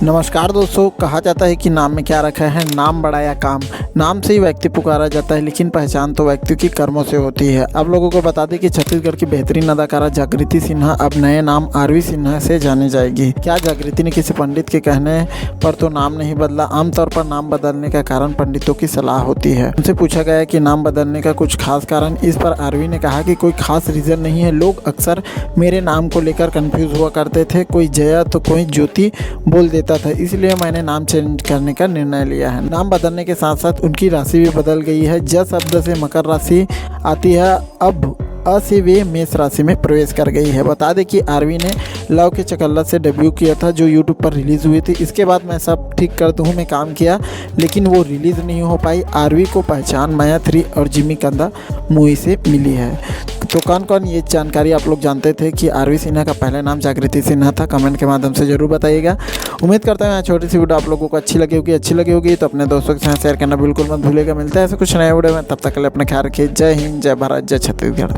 नमस्कार दोस्तों, कहा जाता है कि नाम में क्या रखा है, नाम बड़ा या काम। नाम से ही व्यक्ति पुकारा जाता है, लेकिन पहचान तो व्यक्ति की कर्मों से होती है। अब लोगों को बता दें कि छत्तीसगढ़ की बेहतरीन अदाकारा जागृति सिन्हा अब नए नाम आरवी सिन्हा से जानी जाएगी। क्या जागृति ने किसी पंडित के कहने पर तो नाम नहीं बदला? आमतौर पर नाम बदलने का कारण पंडितों की सलाह होती है। उनसे पूछा गया कि नाम बदलने का कुछ खास कारण। इस पर आरवी ने कहा कि कोई खास रीज़न नहीं है। लोग अक्सर मेरे नाम को लेकर कंफ्यूज हुआ करते थे, कोई जया तो कोई ज्योति बोल देता था, इसलिए मैंने नाम चेंज करने का निर्णय लिया है। नाम बदलने के साथ साथ उनकी राशि भी बदल गई है। ज शब्द से मकर राशि आती है, अब अ से वे मेष राशि में प्रवेश कर गई है। बता दें कि आरवी ने लव के चकल्लत से डेब्यू किया था, जो यूट्यूब पर रिलीज़ हुई थी। इसके बाद मैं सब ठीक कर दूँ में काम किया, लेकिन वो रिलीज़ नहीं हो पाई। आरवी को पहचान माया 3 और जिमी कंदा मूवी से मिली है। तो कौन कौन ये जानकारी आप लोग जानते थे कि आरवी सिन्हा का पहला नाम जागृति सिन्हा था? कमेंट के माध्यम से ज़रूर बताइएगा। उम्मीद करता हूँ छोटी सी वीडियो आप लोगों को अच्छी लगी होगी तो अपने दोस्तों के साथ शेयर करना बिल्कुल मत भूलिएगा। मिलता है ऐसे कुछ नए वीडियो में, तब तक के लिए अपना ख्याल रखिए। जय हिंद, जय भारत, जय छत्तीसगढ़।